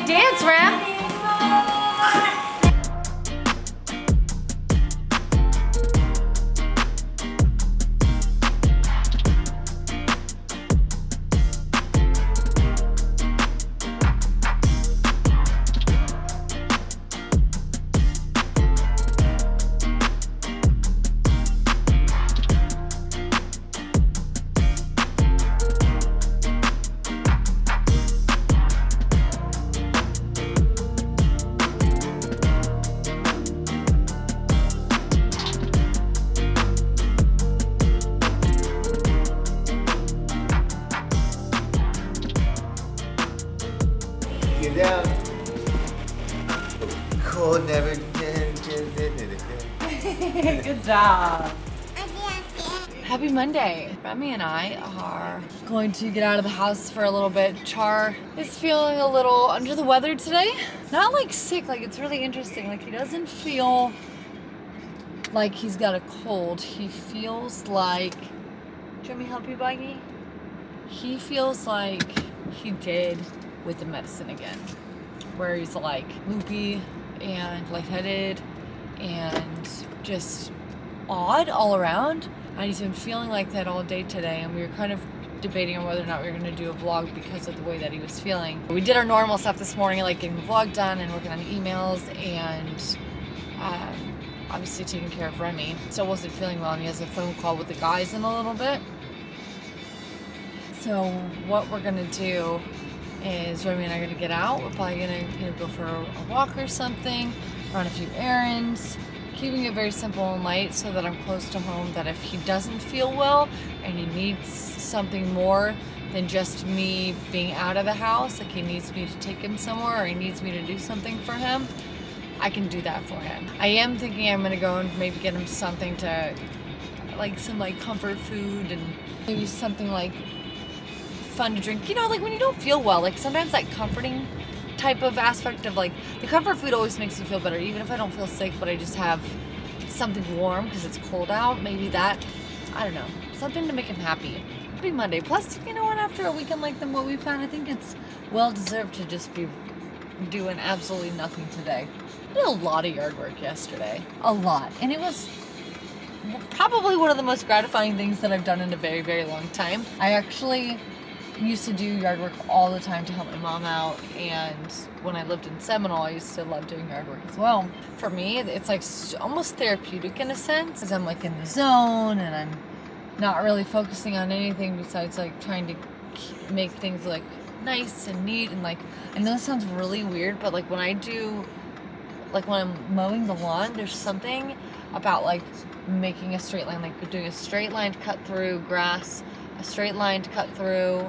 Dance, Rap. Get down. Cold never. Good job. Happy Monday. Remy and I are going to get out of the house for a little bit. Char is feeling a little under the weather today. Not like sick, like it's really interesting. Like he doesn't feel like he's got a cold. He feels like, do you want me to help you, Buggy? He feels like he did with the medicine again, where he's like loopy and lightheaded and just odd all around. And he's been feeling like that all day today, and we were kind of debating on whether or not we were going to do a vlog because of the way that he was feeling. We did our normal stuff this morning, like getting the vlog done and working on emails and obviously taking care of Remy. Still wasn't feeling well, and he has a phone call with the guys in a little bit. So what we're going to do is Remy and I are going to get out. We're probably going to go for a walk or something, run a few errands, keeping it very simple and light so that I'm close to home, that if he doesn't feel well and he needs something more than just me being out of the house, like he needs me to take him somewhere or he needs me to do something for him, I can do that for him. I am thinking I'm going to go and maybe get him something to, like some like comfort food and maybe something like fun to drink. You know, like when you don't feel well, like sometimes that comforting type of aspect of like the comfort food always makes me feel better, even if I don't feel sick, but I just have something warm because it's cold out. Maybe that, I don't know, something to make him happy. It'll be Monday. Plus, you know what, after a weekend like what we found, I think it's well deserved to just be doing absolutely nothing today. I did a lot of yard work yesterday. A lot. And it was probably one of the most gratifying things that I've done in a very, very long time. I actually used to do yard work all the time to help my mom out, and when I lived in Seminole, I used to love doing yard work as well. For me, it's like almost therapeutic in a sense, because I'm like in the zone and I'm not really focusing on anything besides like trying to make things like nice and neat. And like, I know this sounds really weird, but like when I do, like when I'm mowing the lawn, there's something about like making a straight line, like doing a straight line cut through grass, a straight line to cut through,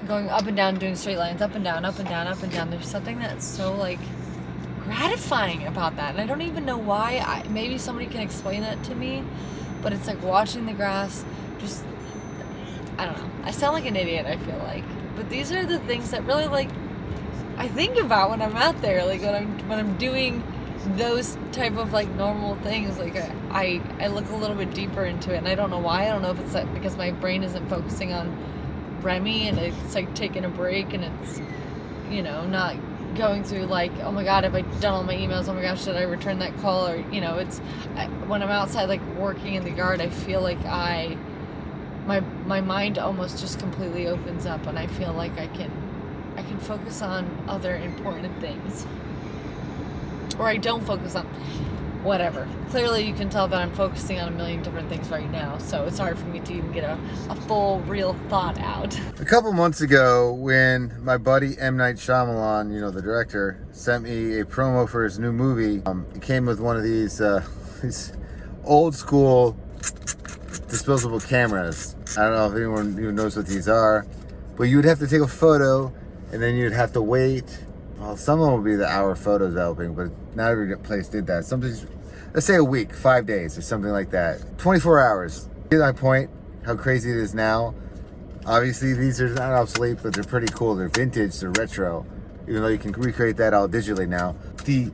going up and down, doing straight lines, up and down, up and down, up and down. There's something that's so like gratifying about that, and I don't even know why. Maybe somebody can explain that to me, but it's like watching the grass, just, I don't know. I sound like an idiot, I feel like, but these are the things that really like I think about when I'm out there, like when I'm doing those type of like normal things. Like I look a little bit deeper into it, and I don't know why. I don't know if it's like because my brain isn't focusing on Remy and it's like taking a break, and it's, you know, not going through like, oh my god, have I done all my emails, oh my gosh, should I return that call, or, you know, it's when I'm outside like working in the yard, I feel like my mind almost just completely opens up, and I feel like I can focus on other important things. Or I don't focus on whatever. Clearly you can tell that I'm focusing on a million different things right now, so it's hard for me to even get a full real thought out. A couple months ago, when my buddy M. Night Shyamalan, you know, the director, sent me a promo for his new movie, it came with one of these old school disposable cameras. I don't know if anyone even knows what these are, but you would have to take a photo and then you'd have to wait. Well, some of them would be the hour photo developing, but not every place did that. Sometimes, let's say a week, 5 days or something like that. 24 hours. Get my point, how crazy it is now. Obviously, these are not obsolete, but they're pretty cool. They're vintage, they're retro, even though you can recreate that all digitally now. The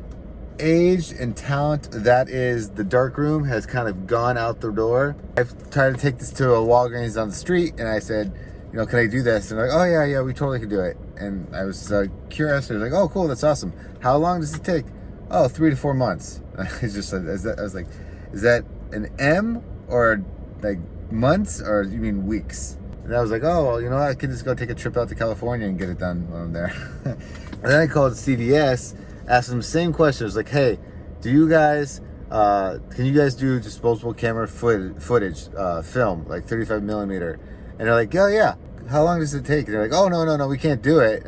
age and talent that is the darkroom has kind of gone out the door. I've tried to take this to a Walgreens on the street, and I said, you know, can I do this? And they're like, oh yeah, we totally can do it. And I was curious. I was like, oh cool, that's awesome. How long does it take? Oh, 3 to 4 months. I just said, I was like, is that an M or like months, or you mean weeks? And I was like, oh, well, you know, I can just go take a trip out to California and get it done when I'm there. And then I called CVS, asked them the same question. I was like, hey, do you guys, can you guys do disposable camera footage, film, like 35 millimeter? And they're like, oh yeah. How long does it take? And they're like, oh no, we can't do it.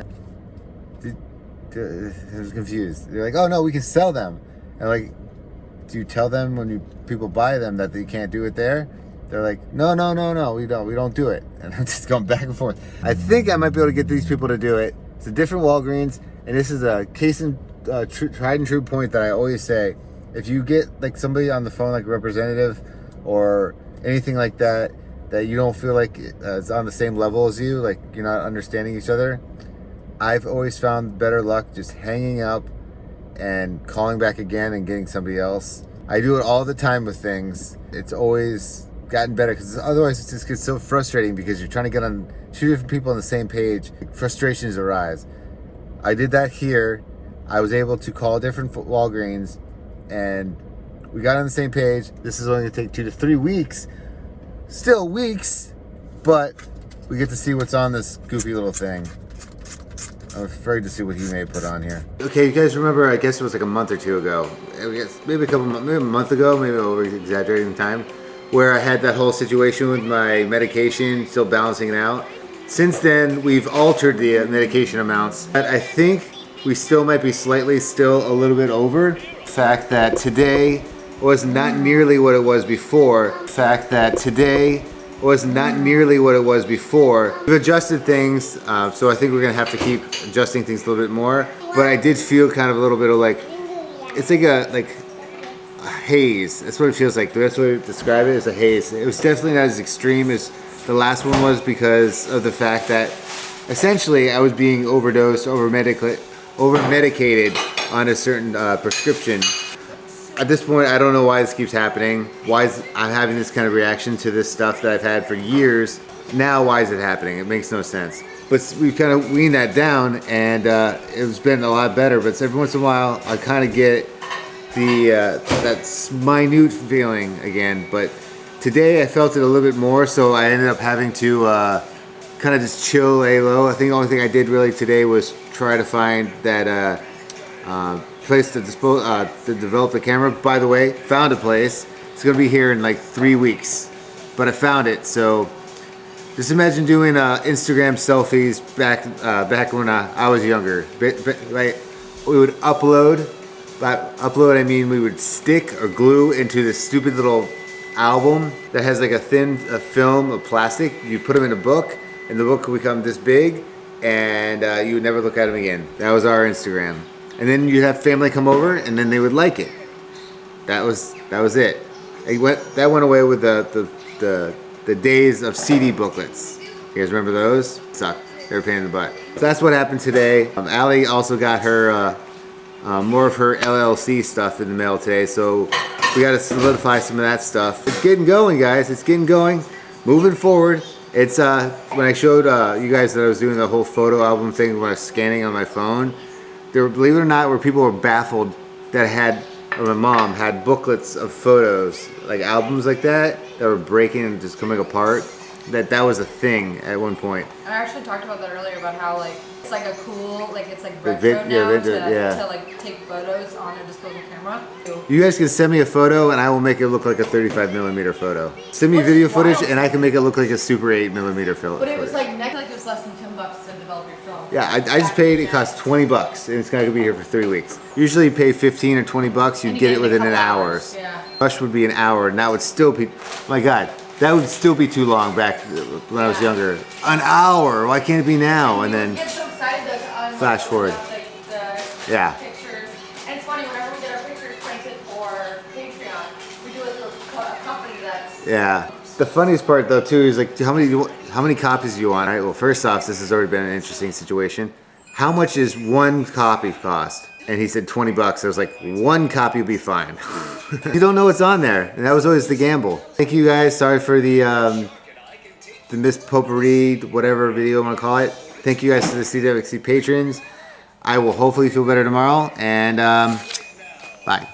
I was confused. They're like, oh no, we can sell them. And I'm like, do you tell them when people buy them that they can't do it there? They're like, no, we don't do it. And I'm just going back and forth. I think I might be able to get these people to do it. It's a different Walgreens, and this is a tried and true point that I always say. If you get like somebody on the phone, like a representative or anything like that, that you don't feel like it's on the same level as you, like you're not understanding each other, I've always found better luck just hanging up and calling back again and getting somebody else. I do it all the time with things. It's always gotten better, because otherwise it just gets so frustrating because you're trying to get on two different people on the same page. Frustrations arise. I did that here. I was able to call different Walgreens and we got on the same page. This is only going to take 2 to 3 weeks. Still weeks, but we get to see what's on this goofy little thing. I'm afraid to see what he may put on here. Okay, you guys remember, I guess it was like a month or two ago, maybe a month ago, maybe over exaggerating the time, where I had that whole situation with my medication, still balancing it out. Since then, we've altered the medication amounts. But I think we still might be slightly still a little bit over. The fact that today was not nearly what it was before. The fact that today was not nearly what it was before. We've adjusted things, so I think we're gonna have to keep adjusting things a little bit more. But I did feel kind of a little bit of like, it's like a haze. That's what it feels like. The best way to describe it is a haze. It was definitely not as extreme as the last one was, because of the fact that essentially I was being overdosed, over medicated on a certain prescription. At this point, I don't know why this keeps happening. I'm having this kind of reaction to this stuff that I've had for years. Now, why is it happening? It makes no sense. But we've kind of weaned that down, and it's been a lot better. But every once in a while, I kind of get that minute feeling again. But today, I felt it a little bit more, so I ended up having to kind of just chill, lay low. I think the only thing I did really today was try to find that place to develop the camera. By the way, found a place. It's gonna be here in like 3 weeks, but I found it. So just imagine doing Instagram selfies back when I was younger. Right, we would upload. By upload, I mean we would stick or glue into this stupid little album that has like a thin film of plastic. You put them in a book, and the book would become this big, and you would never look at them again. That was our Instagram. And then you'd have family come over, and then they would like it. That was it. That went away with the days of CD booklets. You guys remember those? Sucked. They were a pain in the butt. So that's what happened today. Allie also got her more of her LLC stuff in the mail today, so we got to solidify some of that stuff. It's getting going, guys. It's getting going. Moving forward. It's when I showed you guys that I was doing the whole photo album thing when I was scanning on my phone. There were, believe it or not, where people were baffled that my mom had booklets of photos, like albums like that were breaking and just coming apart. That was a thing at one point. I actually talked about that earlier, about how like it's like a cool, like it's like retro now to like take photos on a disposable camera. You guys can send me a photo and I will make it look like a 35 millimeter photo. Send me video footage and I can make it look like a Super 8 millimeter film. But it was like it was less than $10 to develop your film. Yeah, I just paid. It cost $20 and it's gonna be here for 3 weeks. Usually you pay 15 or 20 bucks, you get it within an hour. Yeah. Rush would be an hour, and that would still be, my God, that would still be too long back when I was younger. An hour, why can't it be now? And then get so excited to flash forward. The pictures. And it's funny, whenever we get our pictures printed for Patreon, we do it through a company that's... Yeah. The funniest part though too is like, how many copies do you want? All right, well first off, this has already been an interesting situation. How much is one copy cost? And he said $20. I was like, one copy will be fine. You don't know what's on there, and that was always the gamble. Thank you guys. Sorry for the the Miss Potpourri, whatever video I'm gonna call it. Thank you guys to the CTFxC patrons. I will hopefully feel better tomorrow, and bye.